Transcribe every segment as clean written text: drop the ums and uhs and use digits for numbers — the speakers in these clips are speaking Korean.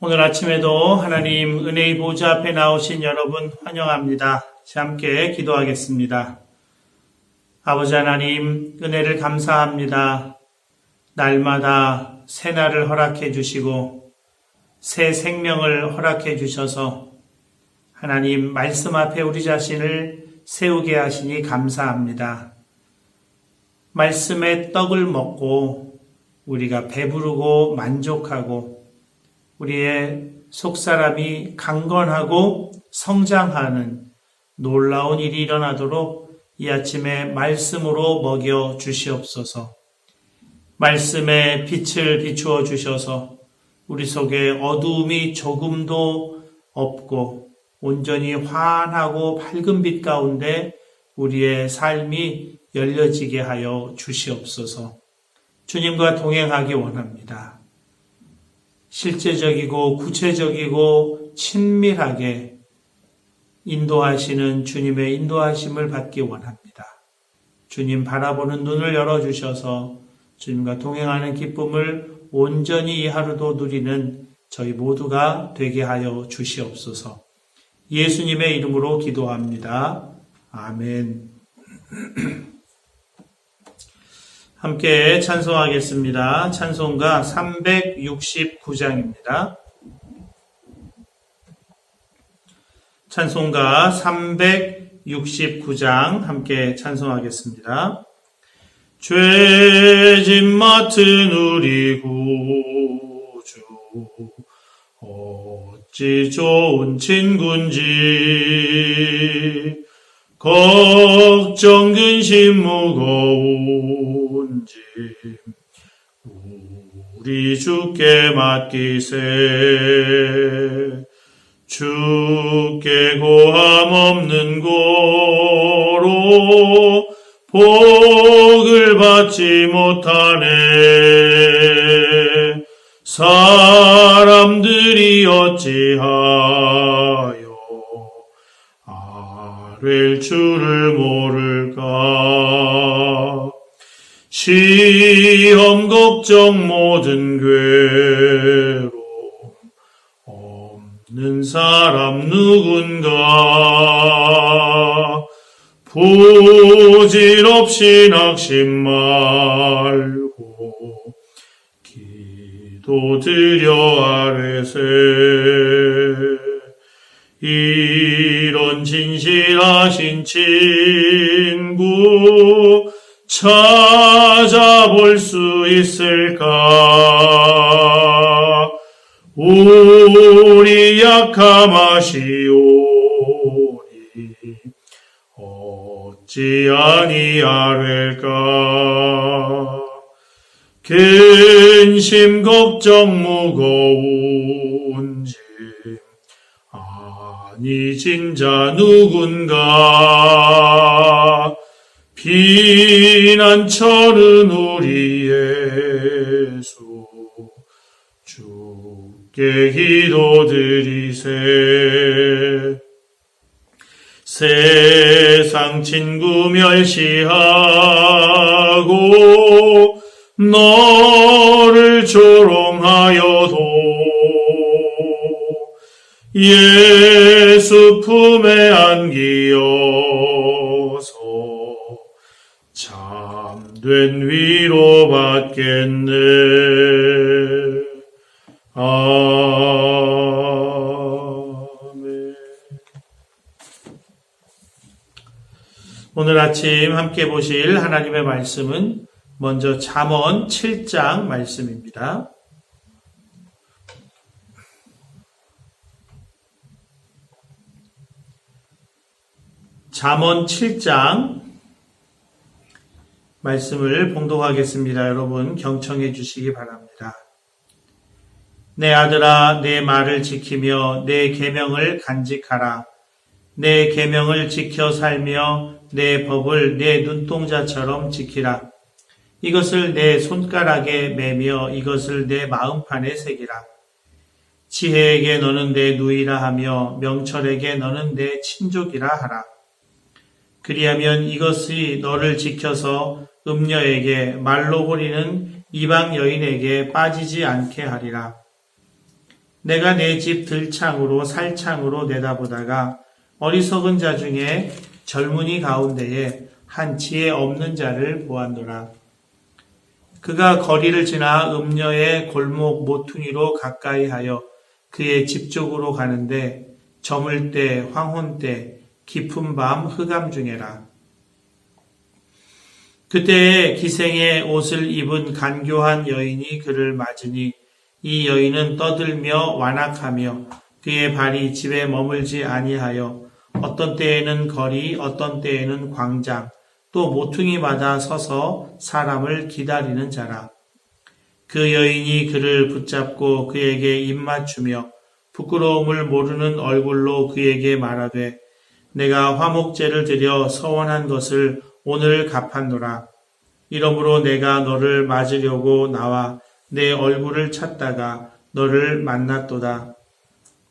오늘 아침에도 하나님 은혜의 보좌 앞에 나오신 여러분 환영합니다. 함께 기도하겠습니다. 아버지 하나님, 은혜를 감사합니다. 날마다 새 날을 허락해 주시고 새 생명을 허락해 주셔서 하나님 말씀 앞에 우리 자신을 세우게 하시니 감사합니다. 말씀의 떡을 먹고 우리가 배부르고 만족하고 우리의 속사람이 강건하고 성장하는 놀라운 일이 일어나도록 이 아침에 말씀으로 먹여 주시옵소서. 말씀의 빛을 비추어 주셔서 우리 속에 어두움이 조금도 없고 온전히 환하고 밝은 빛 가운데 우리의 삶이 열려지게 하여 주시옵소서. 주님과 동행하기 원합니다. 실제적이고 구체적이고 친밀하게 인도하시는 주님의 인도하심을 받기 원합니다. 주님 바라보는 눈을 열어주셔서 주님과 동행하는 기쁨을 온전히 이 하루도 누리는 저희 모두가 되게 하여 주시옵소서. 예수님의 이름으로 기도합니다. 아멘. 함께 찬송하겠습니다. 찬송가 369장입니다. 찬송가 369장 함께 찬송하겠습니다. 죄짐 맡은 우리 구주 어찌 좋은 친구인지 걱정 근심 무거운 짐 우리 주께 맡기세. 주께 고함 없는 고로 복을 받지 못하네. 사람들이 어찌하여 아랠 줄을 모를까. 시험 걱정 모든 괴로움 없는 사람 누군가. 부질없이 낙심 말고 기도드려 아뢰세. 이런 진실하신 친구 찾아볼 수 있을까. 우리 약함 아시오니 어찌 아니하릴까. 근심 걱정 무거운 짐 아니진 자 누군가. 비난처는 우리 예수 주께 기도드리세. 세상 친구 멸시하고 너를 조롱하여도 예수 품에 안기어서 참된 위로 받겠네. 아멘. 오늘 아침 함께 보실 하나님의 말씀은 먼저 잠언 7장 말씀입니다. 잠언 7장 말씀을 봉독하겠습니다. 여러분 경청해 주시기 바랍니다. 내 아들아, 내 말을 지키며 내 계명을 간직하라. 내 계명을 지켜 살며 내 법을 내 눈동자처럼 지키라. 이것을 내 손가락에 매며 이것을 내 마음판에 새기라. 지혜에게 너는 내 누이라 하며 명철에게 너는 내 친족이라 하라. 그리하면 이것이 너를 지켜서 음녀에게 말로 호리는 이방 여인에게 빠지지 않게 하리라. 내가 내 집 들창으로 살창으로 내다보다가 어리석은 자 중에 젊은이 가운데에 한 지혜 없는 자를 보았노라. 그가 거리를 지나 음녀의 골목 모퉁이로 가까이 하여 그의 집 쪽으로 가는데 저물 때 황혼 때 깊은 밤 흑암 중에라. 그때에 기생의 옷을 입은 간교한 여인이 그를 맞으니 이 여인은 떠들며 완악하며 그의 발이 집에 머물지 아니하여 어떤 때에는 거리 어떤 때에는 광장 또 모퉁이마다 서서 사람을 기다리는 자라. 그 여인이 그를 붙잡고 그에게 입맞추며 부끄러움을 모르는 얼굴로 그에게 말하되 내가 화목제를 드려 서원한 것을 오늘 갚았노라. 이러므로 내가 너를 맞으려고 나와 내 얼굴을 찾다가 너를 만났도다.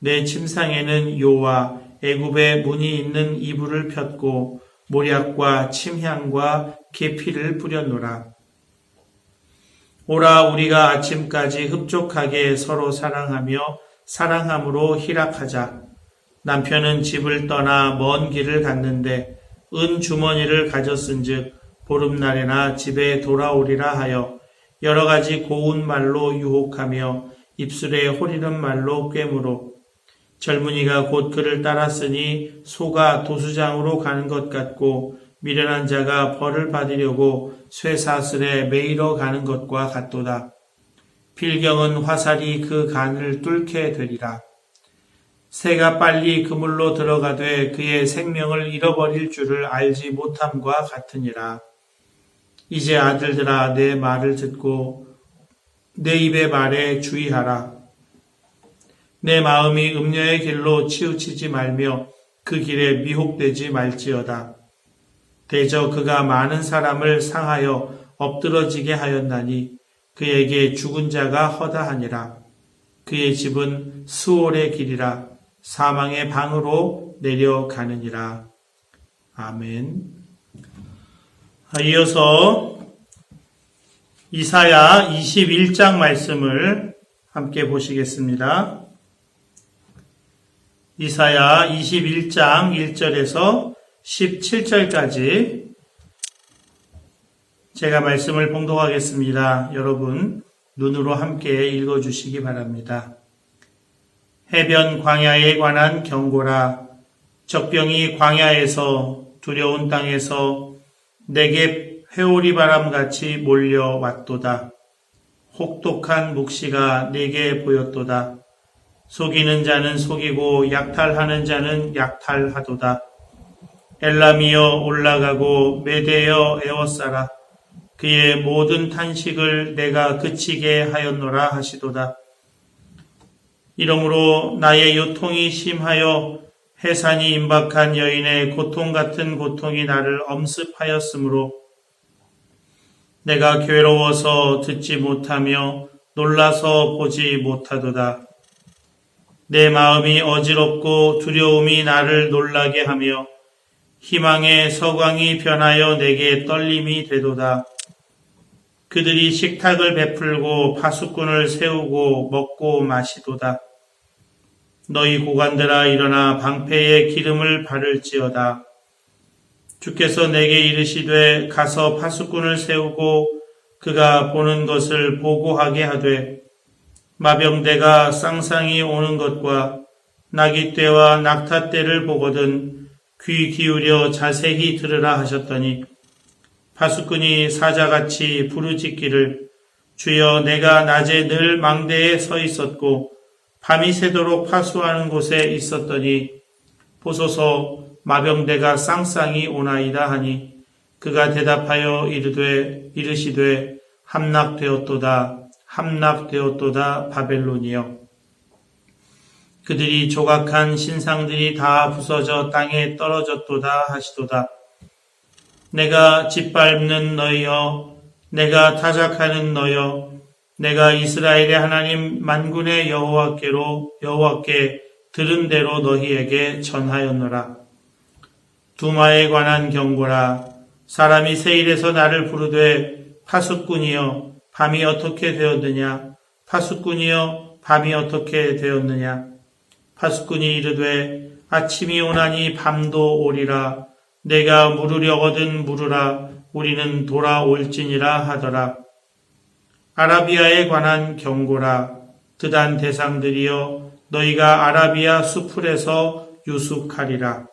내 침상에는 요와 애굽의 문이 있는 이불을 폈고 모략과 침향과 계피를 뿌렸노라. 오라 우리가 아침까지 흡족하게 서로 사랑하며 사랑함으로 희락하자. 남편은 집을 떠나 먼 길을 갔는데 은 주머니를 가졌은즉 보름날에나 집에 돌아오리라 하여 여러 가지 고운 말로 유혹하며 입술에 호리는 말로 꿰물어 젊은이가 곧 그를 따랐으니 소가 도수장으로 가는 것 같고 미련한 자가 벌을 받으려고 쇠사슬에 매이러 가는 것과 같도다. 필경은 화살이 그 간을 뚫게 되리라. 새가 빨리 그물로 들어가되 그의 생명을 잃어버릴 줄을 알지 못함과 같으니라. 이제 아들들아 내 말을 듣고 내 입의 말에 주의하라. 내 마음이 음녀의 길로 치우치지 말며 그 길에 미혹되지 말지어다. 대저 그가 많은 사람을 상하여 엎드러지게 하였나니 그에게 죽은 자가 허다하니라. 그의 집은 스올의 길이라 사망의 방으로 내려가느니라. 아멘. 이어서 이사야 21장 말씀을 함께 보시겠습니다. 이사야 21장 1절에서 17절까지 제가 말씀을 봉독하겠습니다. 여러분 눈으로 함께 읽어주시기 바랍니다. 해변 광야에 관한 경고라. 적병이 광야에서 두려운 땅에서 내게 회오리 바람같이 몰려왔도다. 혹독한 묵시가 내게 보였도다. 속이는 자는 속이고 약탈하는 자는 약탈하도다. 엘람이여 올라가고 메대여 에워싸라. 그의 모든 탄식을 내가 그치게 하였노라 하시도다. 이러므로 나의 요통이 심하여 해산이 임박한 여인의 고통 같은 고통이 나를 엄습하였으므로 내가 괴로워서 듣지 못하며 놀라서 보지 못하도다. 내 마음이 어지럽고 두려움이 나를 놀라게 하며 희망의 서광이 변하여 내게 떨림이 되도다. 그들이 식탁을 베풀고 파수꾼을 세우고 먹고 마시도다. 너희 고관들아 일어나 방패에 기름을 바를지어다. 주께서 내게 이르시되 가서 파수꾼을 세우고 그가 보는 것을 보고하게 하되 마병대가 쌍쌍이 오는 것과 나귀떼와 낙타떼를 보거든 귀 기울여 자세히 들으라 하셨더니 파수꾼이 사자같이 부르짖기를 주여 내가 낮에 늘 망대에 서 있었고 밤이 새도록 파수하는 곳에 있었더니 보소서 마병대가 쌍쌍이 오나이다 하니 그가 대답하여 이르시되 함락되었도다 함락되었도다 바벨론이여. 그들이 조각한 신상들이 다 부서져 땅에 떨어졌도다 하시도다. 내가 짓밟는 너희여 내가 타작하는 너여 내가 이스라엘의 하나님 만군의 여호와께 들은 대로 너희에게 전하였노라. 두마에 관한 경고라. 사람이 세일에서 나를 부르되 파수꾼이여 밤이 어떻게 되었느냐. 파수꾼이여 밤이 어떻게 되었느냐? 파수꾼이 이르되 아침이 오나니 밤도 오리라. 내가 물으려거든 물으라. 우리는 돌아올지니라 하더라. 아라비아에 관한 경고라. 드단 대상들이여 너희가 아라비아 수풀에서 유숙하리라.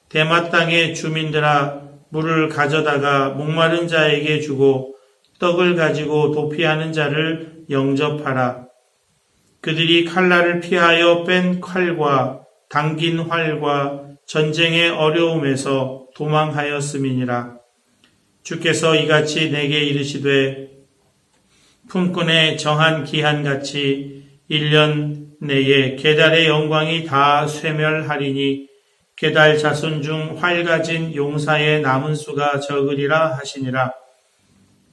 대마 땅의 주민들아 물을 가져다가 목마른 자에게 주고 떡을 가지고 도피하는 자를 영접하라. 그들이 칼날을 피하여 뺀 칼과 당긴 활과 전쟁의 어려움에서 도망하였음이니라. 주께서 이같이 내게 이르시되 품꾼의 정한 기한같이 1년 내에 게달의 영광이 다 쇠멸하리니 게달 자손 중 활 가진 용사의 남은 수가 적으리라 하시니라.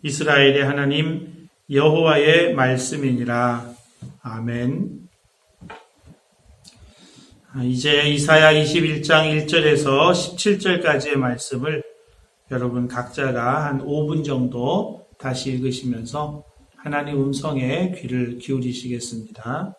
이스라엘의 하나님 여호와의 말씀이니라. 아멘. 이제 이사야 21장 1절에서 17절까지의 말씀을 여러분 각자가 한 5분 정도 다시 읽으시면서 하나님 음성에 귀를 기울이시겠습니다.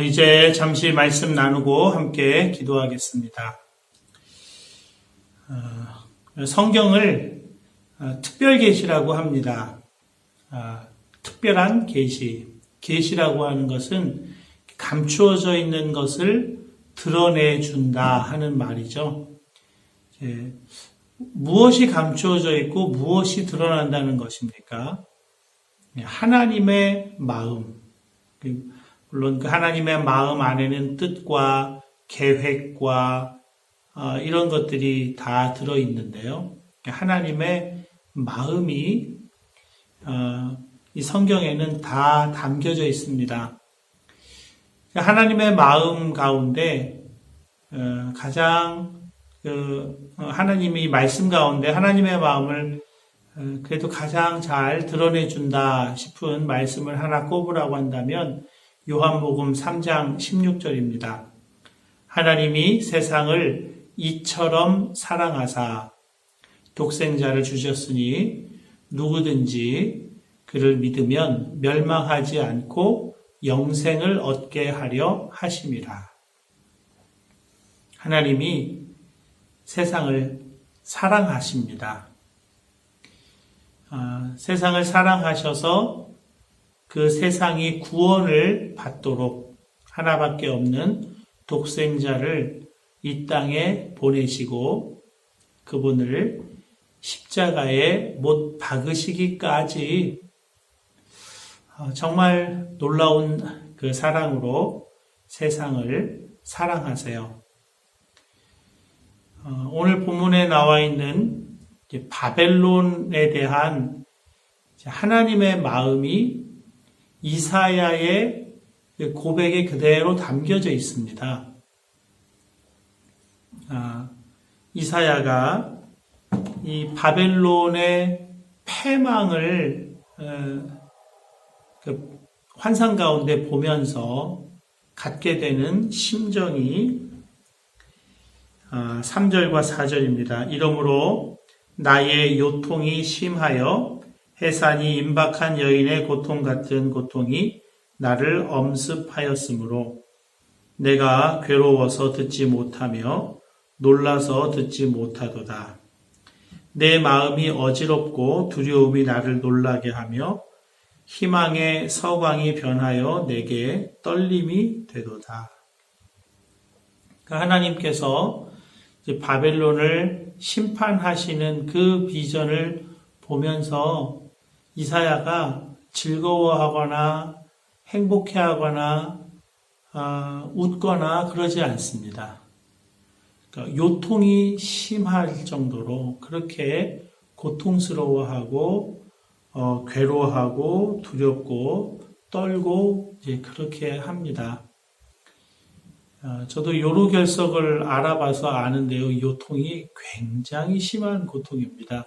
이제 잠시 말씀 나누고 함께 기도하겠습니다. 성경을 특별 계시라고 합니다. 특별한 계시. 계시라고 하는 것은 감추어져 있는 것을 드러내준다 하는 말이죠. 무엇이 감추어져 있고 무엇이 드러난다는 것입니까? 하나님의 마음. 물론 그 하나님의 마음 안에는 뜻과 계획과 이런 것들이 다 들어있는데요. 하나님의 마음이 이 성경에는 다 담겨져 있습니다. 하나님의 마음 가운데 가장 하나님이 말씀 가운데 하나님의 마음을 그래도 가장 잘 드러내준다 싶은 말씀을 하나 꼽으라고 한다면 요한복음 3장 16절입니다. 하나님이 세상을 이처럼 사랑하사 독생자를 주셨으니 누구든지 그를 믿으면 멸망하지 않고 영생을 얻게 하려 하심이라. 하나님이 세상을 사랑하십니다. 세상을 사랑하셔서 그 세상이 구원을 받도록 하나밖에 없는 독생자를 이 땅에 보내시고 그분을 십자가에 못 박으시기까지 정말 놀라운 그 사랑으로 세상을 사랑하세요. 오늘 본문에 나와 있는 바벨론에 대한 하나님의 마음이 이사야의 고백에 그대로 담겨져 있습니다. 이사야가 이 바벨론의 패망을 그 환상 가운데 보면서 갖게 되는 심정이 3절과 4절입니다. 이러므로 나의 요통이 심하여 해산이 임박한 여인의 고통 같은 고통이 나를 엄습하였으므로 내가 괴로워서 듣지 못하며 놀라서 듣지 못하도다. 내 마음이 어지럽고 두려움이 나를 놀라게 하며 희망의 서광이 변하여 내게 떨림이 되도다. 하나님께서 바벨론을 심판하시는 그 비전을 보면서 이사야가 즐거워하거나 행복해하거나 웃거나 그러지 않습니다. 그러니까 요통이 심할 정도로 그렇게 고통스러워하고 괴로워하고 두렵고 떨고 그렇게 합니다. 저도 요로결석을 알아봐서 아는데요. 요통이 굉장히 심한 고통입니다.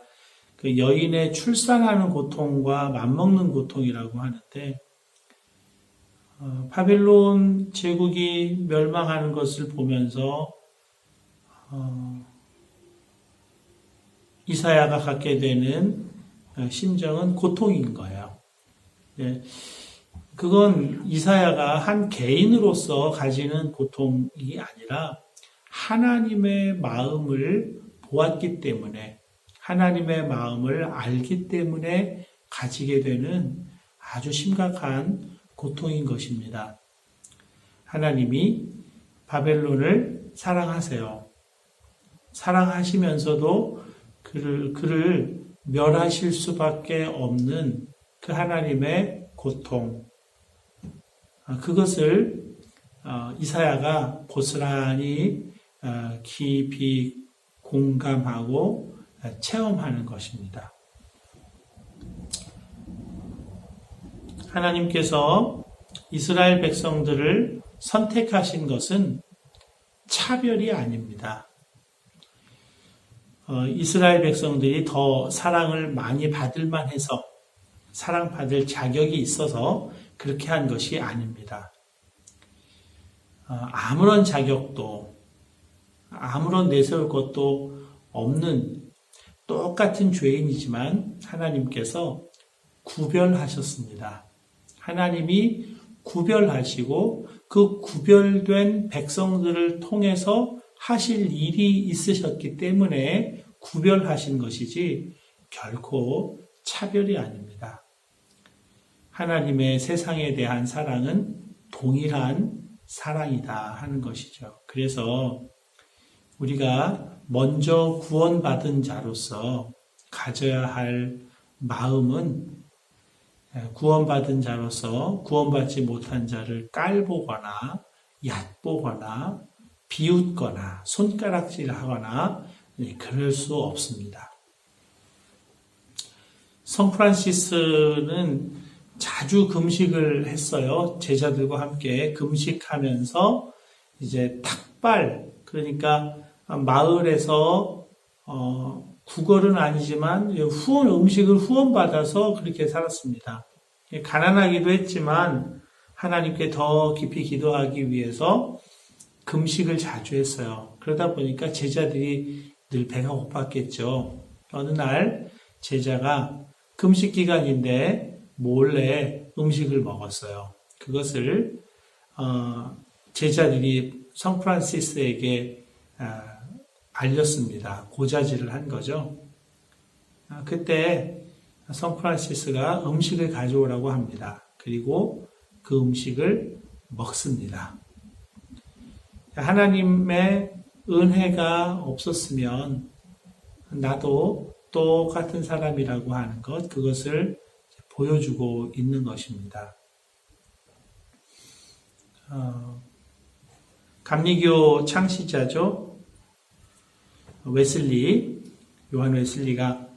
그 여인의 출산하는 고통과 맞먹는 고통이라고 하는데 바벨론 제국이 멸망하는 것을 보면서 이사야가 갖게 되는 심정은 고통인 거예요. 그건 이사야가 한 개인으로서 가지는 고통이 아니라 하나님의 마음을 보았기 때문에 하나님의 마음을 알기 때문에 가지게 되는 아주 심각한 고통인 것입니다. 하나님이 바벨론을 사랑하세요. 사랑하시면서도 그를 멸하실 수밖에 없는 그 하나님의 고통, 그것을 이사야가 고스란히 깊이 공감하고 체험하는 것입니다. 하나님께서 이스라엘 백성들을 선택하신 것은 차별이 아닙니다. 이스라엘 백성들이 더 사랑을 많이 받을 만해서 사랑받을 자격이 있어서 그렇게 한 것이 아닙니다. 아무런 자격도 아무런 내세울 것도 없는 똑같은 죄인이지만 하나님께서 구별하셨습니다. 하나님이 구별하시고 그 구별된 백성들을 통해서 하실 일이 있으셨기 때문에 구별하신 것이지 결코 차별이 아닙니다. 하나님의 세상에 대한 사랑은 동일한 사랑이다 하는 것이죠. 그래서 우리가 먼저 구원받은 자로서 가져야 할 마음은 구원받은 자로서 구원받지 못한 자를 깔보거나 얕보거나 비웃거나 손가락질하거나 그럴 수 없습니다. 성 프란시스는 자주 금식을 했어요. 제자들과 함께 금식하면서 이제 탁발, 그러니까 마을에서 구걸은 아니지만 음식을 후원받아서 그렇게 살았습니다. 가난하기도 했지만 하나님께 더 깊이 기도하기 위해서 금식을 자주 했어요. 그러다 보니까 제자들이 늘 배가 고팠겠죠. 어느 날 제자가 금식 기간인데 몰래 음식을 먹었어요. 그것을 제자들이 성 프란시스에게 알렸습니다. 고자질을 한 거죠. 그때 성 프란시스가 음식을 가져오라고 합니다. 그리고 그 음식을 먹습니다. 하나님의 은혜가 없었으면 나도 똑같은 사람이라고 하는 것, 그것을 보여주고 있는 것입니다. 감리교 창시자죠. 요한 웨슬리가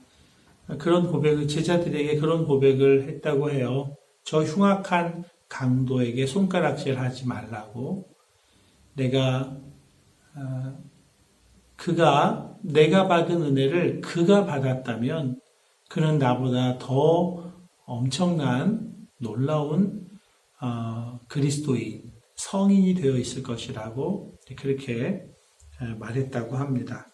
그런 고백을, 제자들에게 그런 고백을 했다고 해요. 저 흉악한 강도에게 손가락질 하지 말라고. 내가 받은 은혜를 그가 받았다면 그는 나보다 더 엄청난 놀라운 그리스도인, 성인이 되어 있을 것이라고 그렇게 말했다고 합니다.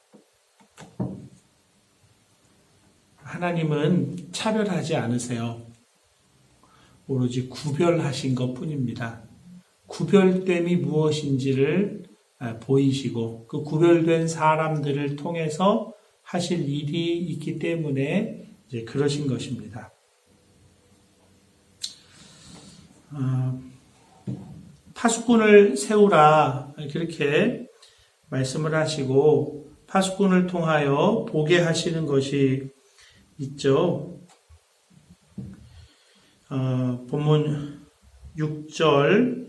하나님은 차별하지 않으세요. 오로지 구별하신 것 뿐입니다. 구별됨이 무엇인지를 보이시고 그 구별된 사람들을 통해서 하실 일이 있기 때문에 이제 그러신 것입니다. 파수꾼을 세우라 그렇게 말씀을 하시고 파수꾼을 통하여 보게 하시는 것이 있죠. 본문 6절에서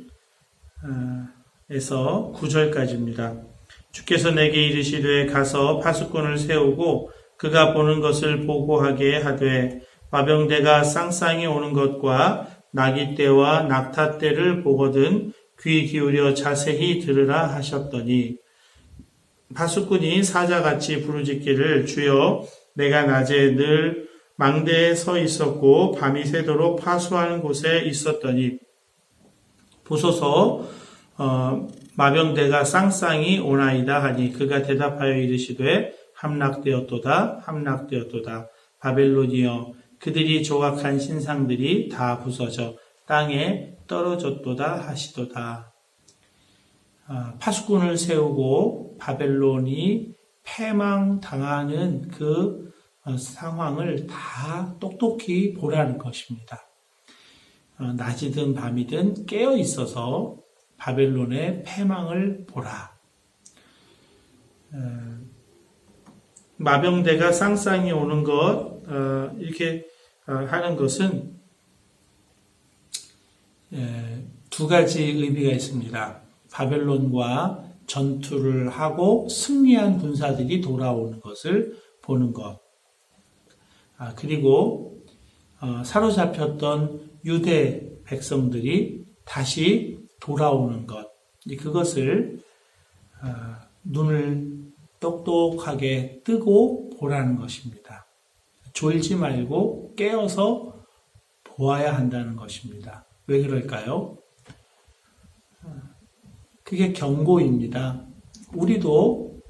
9절까지입니다. 주께서 내게 이르시되 가서 파수꾼을 세우고 그가 보는 것을 보고하게 하되 마병대가 쌍쌍이 오는 것과 나기 때와 낙타 때를 보거든 귀 기울여 자세히 들으라 하셨더니 파수꾼이 사자같이 부르짖기를 주여 내가 낮에 늘 망대에 서 있었고 밤이 새도록 파수하는 곳에 있었더니 보소서 마병대가 쌍쌍이 오나이다 하니 그가 대답하여 이르시되 함락되었도다 바벨론이여 그들이 조각한 신상들이 다 부서져 땅에 떨어졌도다 하시도다. 파수꾼을 세우고 바벨론이 패망당하는 그 상황을 다 똑똑히 보라는 것입니다. 낮이든 밤이든 깨어 있어서 바벨론의 패망을 보라. 마병대가 쌍쌍이 오는 것, 이렇게 하는 것은 두 가지 의미가 있습니다. 바벨론과 전투를 하고 승리한 군사들이 돌아오는 것을 보는 것. 그리고 사로잡혔던 유대 백성들이 다시 돌아오는 것. 그것을 눈을 똑똑하게 뜨고 보라는 것입니다. 졸지 말고 깨어서 보아야 한다는 것입니다. 왜 그럴까요? 그게 경고입니다. 우리도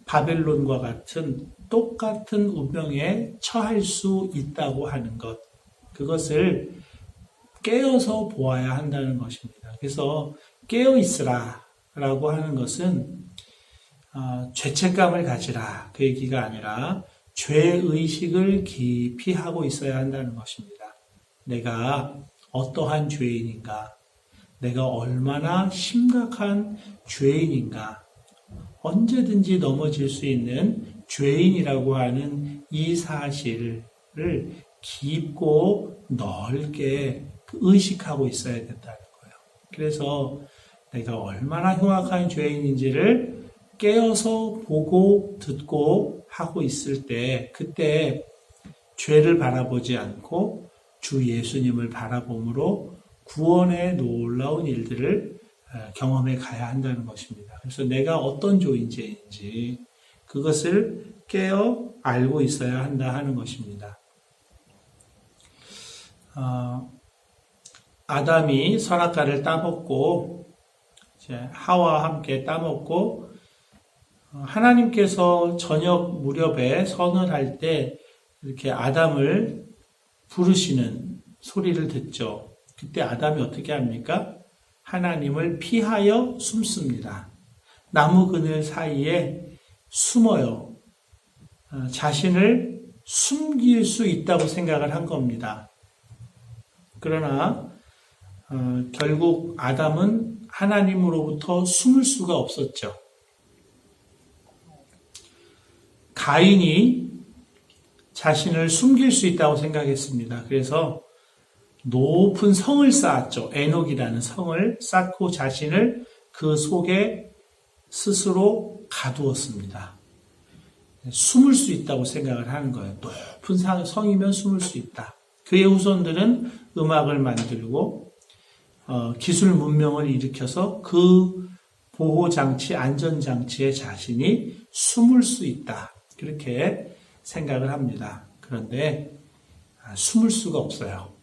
바벨론과 같은 똑같은 운명에 처할 수 있다고 하는 것. 그것을 깨어서 보아야 한다는 것입니다. 그래서 깨어 있으라 라고 하는 것은 죄책감을 가지라 그 얘기가 아니라 죄의식을 깊이 하고 있어야 한다는 것입니다. 내가 어떠한 죄인인가, 내가 얼마나 심각한 죄인인가, 언제든지 넘어질 수 있는 죄인이라고 하는 이 사실을 깊고 넓게 의식하고 있어야 된다는 거예요. 그래서 내가 얼마나 흉악한 죄인인지를 깨어서 보고 듣고 하고 있을 때, 그때 죄를 바라보지 않고 주 예수님을 바라봄으로 구원의 놀라운 일들을 경험해 가야 한다는 것입니다. 그래서 내가 어떤 죄인인지 그것을 깨어 알고 있어야 한다 하는 것입니다. 아담이 선악과를 따먹고 하와와 함께 따먹고 하나님께서 저녁 무렵에 선언할 때 이렇게 아담을 부르시는 소리를 듣죠. 그때 아담이 어떻게 합니까? 하나님을 피하여 숨습니다. 나무 그늘 사이에 숨어요. 자신을 숨길 수 있다고 생각을 한 겁니다. 그러나 결국 아담은 하나님으로부터 숨을 수가 없었죠. 가인이 자신을 숨길 수 있다고 생각했습니다. 그래서 높은 성을 쌓았죠. 에녹이라는 성을 쌓고 자신을 그 속에 스스로 가두었습니다. 숨을 수 있다고 생각을 하는 거예요. 높은 성이면 숨을 수 있다. 그의 후손들은 음악을 만들고 기술 문명을 일으켜서 그 보호장치, 안전장치에 자신이 숨을 수 있다. 그렇게 생각을 합니다. 그런데 숨을 수가 없어요.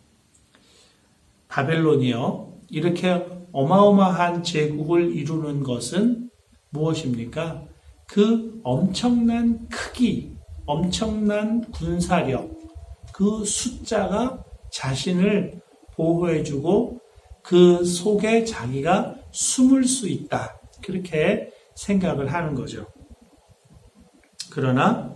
바벨론이요. 이렇게 어마어마한 제국을 이루는 것은 무엇입니까? 그 엄청난 크기, 엄청난 군사력, 그 숫자가 자신을 보호해주고 그 속에 자기가 숨을 수 있다. 그렇게 생각을 하는 거죠. 그러나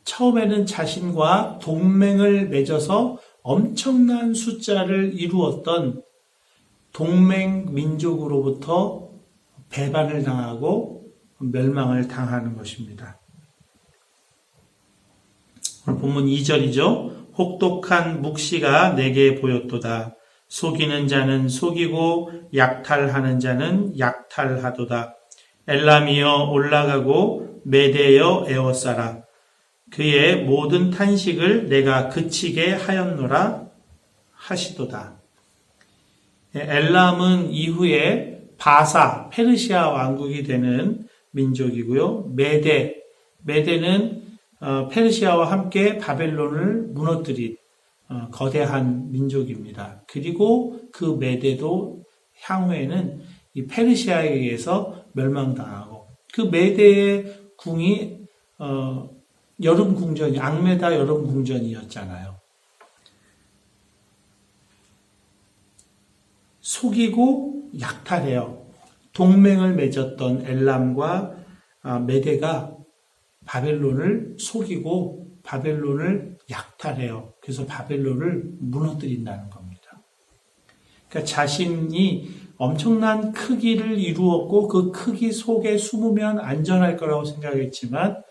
처음에는 자신과 동맹을 맺어서 엄청난 숫자를 이루었던 동맹 민족으로부터 배반을 당하고 멸망을 당하는 것입니다. 오늘 본문 2절이죠. 혹독한 묵시가 내게 보였도다. 속이는 자는 속이고 약탈하는 자는 약탈하도다. 엘람이여 올라가고 메대여 에워싸라. 그의 모든 탄식을 내가 그치게 하였노라 하시도다. 엘람은 이후에 바사, 페르시아 왕국이 되는 민족이고요. 메대는 페르시아와 함께 바벨론을 무너뜨린 거대한 민족입니다. 그리고 그 메대도 향후에는 이 페르시아에 의해서 멸망당하고 그 메대의 궁이 여름 궁전이 앙메다 여름 궁전이었잖아요. 속이고 약탈해요. 동맹을 맺었던 엘람과 메대가 바벨론을 속이고 바벨론을 약탈해요. 그래서 바벨론을 무너뜨린다는 겁니다. 그러니까 자신이 엄청난 크기를 이루었고 그 크기 속에 숨으면 안전할 거라고 생각했지만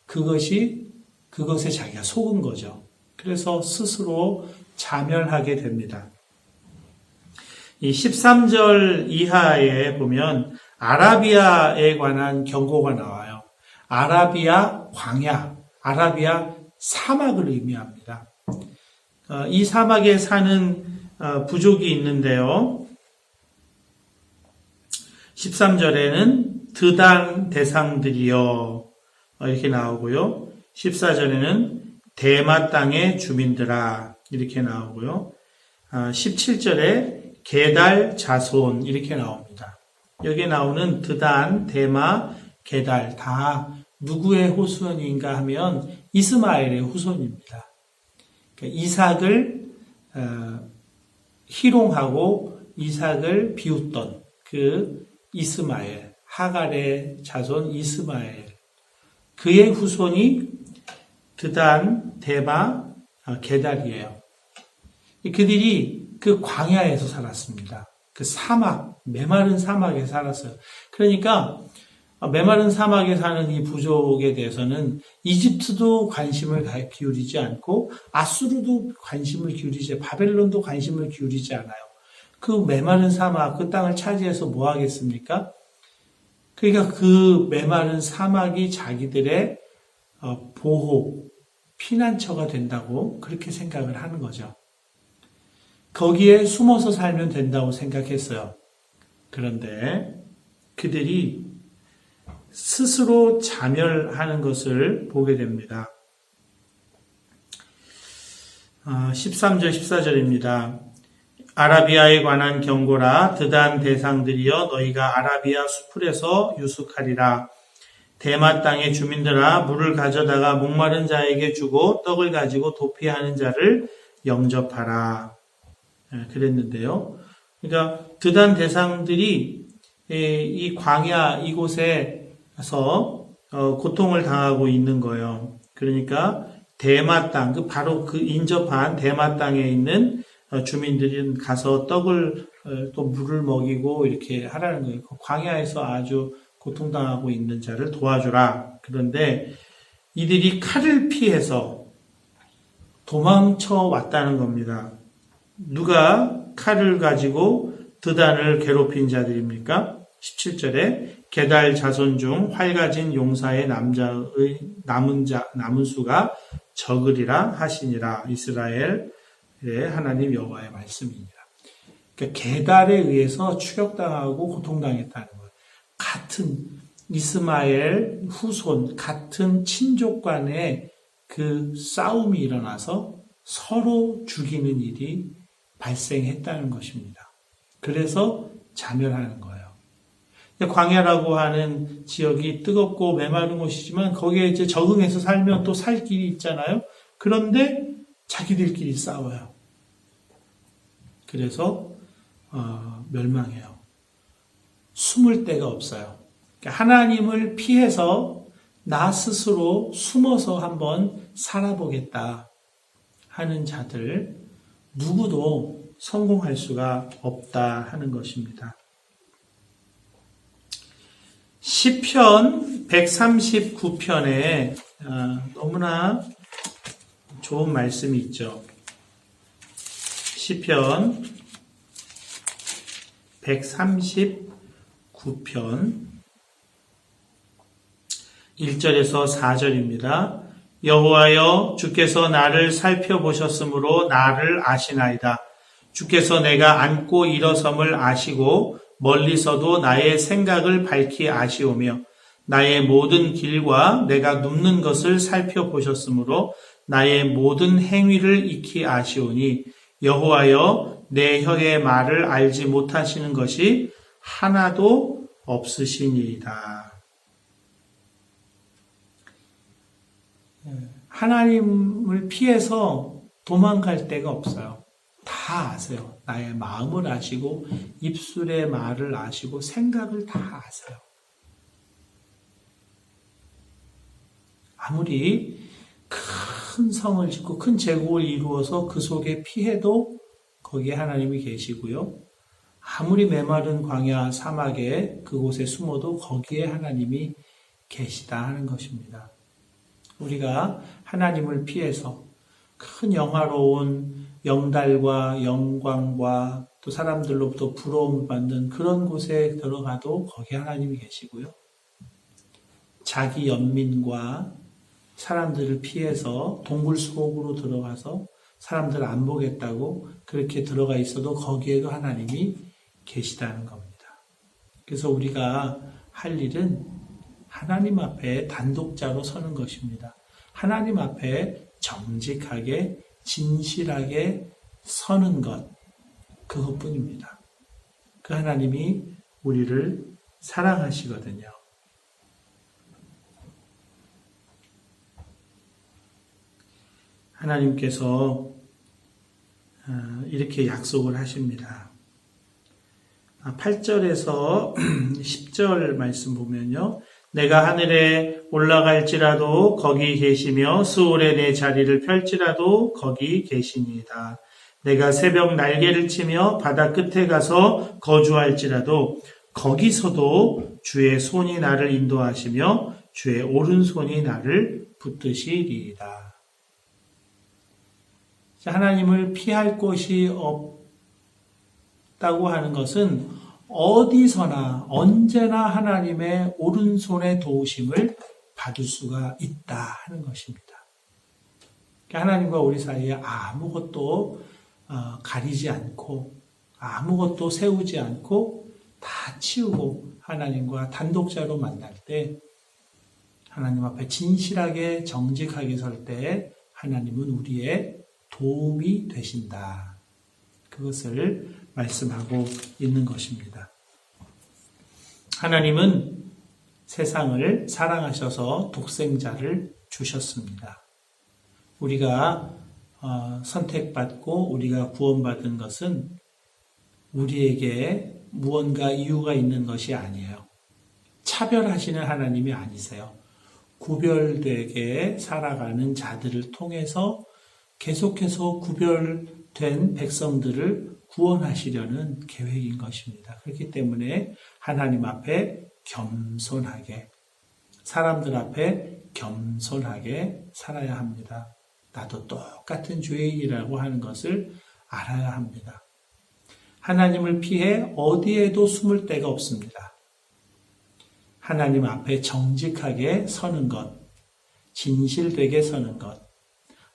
그것에 자기가 속은 거죠. 그래서 스스로 자멸하게 됩니다. 이 13절 이하에 보면 아라비아에 관한 경고가 나와요. 아라비아 광야, 아라비아 사막을 의미합니다. 이 사막에 사는 부족이 있는데요. 13절에는 드단 대상들이여 이렇게 나오고요. 14절에는 대마 땅의 주민들아 이렇게 나오고요. 17절에 게달 자손 이렇게 나옵니다. 여기에 나오는 드단, 대마, 게달 다 누구의 후손인가 하면 이스마엘의 후손입니다. 그러니까 이삭을 희롱하고 이삭을 비웃던 그 이스마엘, 하갈의 자손 이스마엘, 그의 후손이 드단, 데마, 게달이에요. 그들이 그 광야에서 살았습니다. 그 사막, 메마른 사막에 살았어요. 그러니까 메마른 사막에 사는 이 부족에 대해서는 이집트도 관심을 기울이지 않고 아수르도 관심을 기울이지, 바벨론도 관심을 기울이지 않아요. 그 메마른 사막, 그 땅을 차지해서 뭐 하겠습니까? 그러니까 그 메마른 사막이 자기들의 보호, 피난처가 된다고 그렇게 생각을 하는 거죠. 거기에 숨어서 살면 된다고 생각했어요. 그런데 그들이 스스로 자멸하는 것을 보게 됩니다. 13절, 14절입니다. 아라비아에 관한 경고라. 드단 대상들이여 너희가 아라비아 수풀에서 유숙하리라. 대마 땅의 주민들아 물을 가져다가 목마른 자에게 주고 떡을 가지고 도피하는 자를 영접하라. 그랬는데요. 그러니까 드단 대상들이 이 광야 이곳에서 고통을 당하고 있는 거예요. 그러니까 대마 땅, 바로 그 인접한 대마 땅에 있는 주민들은 가서 떡을 또 물을 먹이고 이렇게 하라는 거예요. 광야에서 아주 고통당하고 있는 자를 도와주라. 그런데 이들이 칼을 피해서 도망쳐 왔다는 겁니다. 누가 칼을 가지고 드단을 괴롭힌 자들입니까? 17절에 게달 자손 중 활 가진 용사의 남은 수가 적으리라 하시니라. 이스라엘의 하나님 여호와의 말씀입니다. 그러니까 게달에 의해서 추격당하고 고통당했다는 거예요. 같은 이스마엘 후손, 같은 친족 간의 그 싸움이 일어나서 서로 죽이는 일이 발생했다는 것입니다. 그래서 자멸하는 거예요. 광야라고 하는 지역이 뜨겁고 메마른 곳이지만 거기에 이제 적응해서 살면 또 살 길이 있잖아요. 그런데 자기들끼리 싸워요. 그래서 멸망해요. 숨을 데가 없어요. 하나님을 피해서 나 스스로 숨어서 한번 살아보겠다 하는 자들 누구도 성공할 수가 없다 하는 것입니다. 시편 139편에 너무나 좋은 말씀이 있죠. 시편 139편 1절에서 4절입니다. 여호와여 주께서 나를 살펴보셨으므로 나를 아시나이다. 주께서 내가 앉고 일어섬을 아시고 멀리서도 나의 생각을 밝히 아시오며 나의 모든 길과 내가 눕는 것을 살펴보셨으므로 나의 모든 행위를 익히 아시오니 여호와여 내 혀의 말을 알지 못하시는 것이 하나도 없으시니이다. 하나님을 피해서 도망갈 데가 없어요. 다 아세요. 나의 마음을 아시고 입술의 말을 아시고 생각을 다 아세요. 아무리 큰 성을 짓고 큰 제국을 이루어서 그 속에 피해도 거기에 하나님이 계시고요. 아무리 메마른 광야 사막에 그곳에 숨어도 거기에 하나님이 계시다 하는 것입니다. 우리가 하나님을 피해서 큰 영화로운 영달과 영광과 또 사람들로부터 부러움을 받는 그런 곳에 들어가도 거기 하나님이 계시고요. 자기 연민과 사람들을 피해서 동굴 속으로 들어가서 사람들 안 보겠다고 그렇게 들어가 있어도 거기에도 하나님이 계시다는 겁니다. 그래서 우리가 할 일은 하나님 앞에 단독자로 서는 것입니다. 하나님 앞에 정직하게 진실하게 서는 것, 그것뿐입니다. 그 하나님이 우리를 사랑하시거든요. 하나님께서 이렇게 약속을 하십니다. 8절에서 10절 말씀 보면요. 내가 하늘에 올라갈지라도 거기 계시며 스올에 내 자리를 펼지라도 거기 계시니이다. 내가 새벽 날개를 치며 바다 끝에 가서 거주할지라도 거기서도 주의 손이 나를 인도하시며 주의 오른손이 나를 붙드시리이다. 하나님을 피할 곳이 없다고 하는 것은 어디서나 언제나 하나님의 오른손의 도우심을 받을 수가 있다 하는 것입니다. 하나님과 우리 사이에 아무것도 가리지 않고 아무것도 세우지 않고 다 치우고 하나님과 단독자로 만날 때 하나님 앞에 진실하게 정직하게 설 때 하나님은 우리의 도움이 되신다. 그것을 말씀하고 있는 것입니다. 하나님은 세상을 사랑하셔서 독생자를 주셨습니다. 우리가 선택받고 우리가 구원받은 것은 우리에게 무언가 이유가 있는 것이 아니에요. 차별하시는 하나님이 아니세요. 구별되게 살아가는 자들을 통해서 계속해서 구별된 백성들을 구원하시려는 계획인 것입니다. 그렇기 때문에 하나님 앞에 겸손하게, 사람들 앞에 겸손하게 살아야 합니다. 나도 똑같은 죄인이라고 하는 것을 알아야 합니다. 하나님을 피해 어디에도 숨을 데가 없습니다. 하나님 앞에 정직하게 서는 것, 진실되게 서는 것,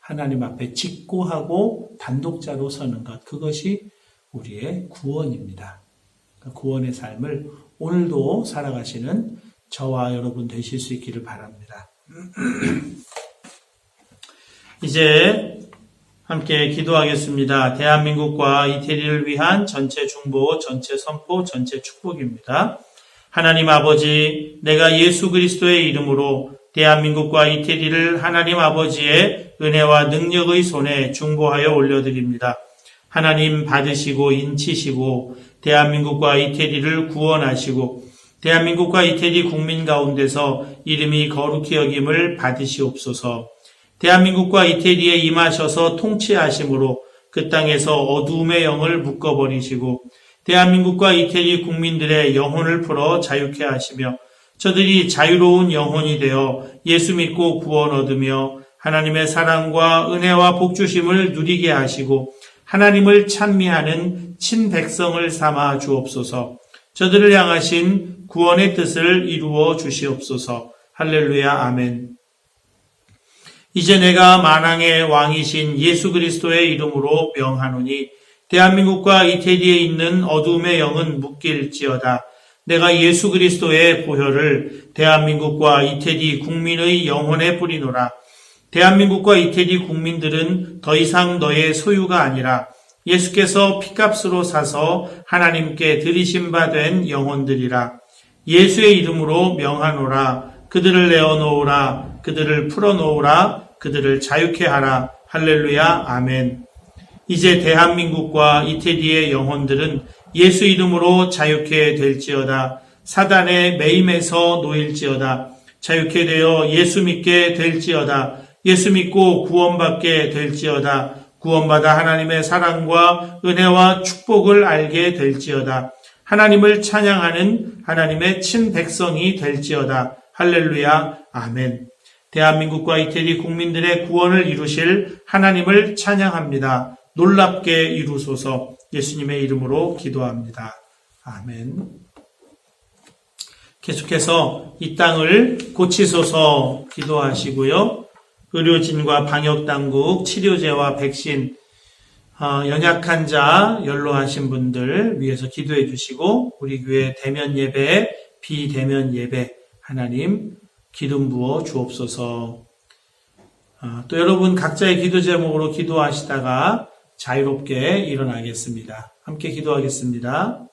하나님 앞에 직고하고 단독자로 서는 것, 그것이 우리의 구원입니다. 구원의 삶을 오늘도 살아가시는 저와 여러분 되실 수 있기를 바랍니다. 이제 함께 기도하겠습니다. 대한민국과 이태리를 위한 전체 중보, 전체 선포, 전체 축복입니다. 하나님 아버지, 내가 예수 그리스도의 이름으로 대한민국과 이태리를 하나님 아버지의 은혜와 능력의 손에 중보하여 올려드립니다. 하나님 받으시고 인치시고 대한민국과 이태리를 구원하시고 대한민국과 이태리 국민 가운데서 이름이 거룩히 여김을 받으시옵소서. 대한민국과 이태리에 임하셔서 통치하심으로 그 땅에서 어두움의 영을 묶어버리시고 대한민국과 이태리 국민들의 영혼을 풀어 자유케 하시며 저들이 자유로운 영혼이 되어 예수 믿고 구원 얻으며 하나님의 사랑과 은혜와 복주심을 누리게 하시고 하나님을 찬미하는 친백성을 삼아 주옵소서. 저들을 향하신 구원의 뜻을 이루어 주시옵소서. 할렐루야, 아멘. 이제 내가 만왕의 왕이신 예수 그리스도의 이름으로 명하노니 대한민국과 이태리에 있는 어두움의 영은 묶일지어다. 내가 예수 그리스도의 보혈을 대한민국과 이태리 국민의 영혼에 뿌리노라. 대한민국과 이태리 국민들은 더 이상 너의 소유가 아니라 예수께서 피값으로 사서 하나님께 들이신 바 된 영혼들이라. 예수의 이름으로 명하노라. 그들을 내어놓으라. 그들을 풀어놓으라. 그들을 자유케 하라. 할렐루야, 아멘. 이제 대한민국과 이태리의 영혼들은 예수 이름으로 자유케 될지어다. 사단의 매임에서 놓일지어다. 자유케 되어 예수 믿게 될지어다. 예수 믿고 구원받게 될지어다. 구원받아 하나님의 사랑과 은혜와 축복을 알게 될지어다. 하나님을 찬양하는 하나님의 친백성이 될지어다. 할렐루야, 아멘. 대한민국과 이태리 국민들의 구원을 이루실 하나님을 찬양합니다. 놀랍게 이루소서. 예수님의 이름으로 기도합니다. 아멘. 계속해서 이 땅을 고치소서 기도하시고요. 의료진과 방역당국, 치료제와 백신, 연약한 자, 연로하신 분들 위해서 기도해 주시고 우리 교회 대면 예배, 비대면 예배 하나님 기름 부어 주옵소서. 또 여러분 각자의 기도 제목으로 기도하시다가 자유롭게 일어나겠습니다. 함께 기도하겠습니다.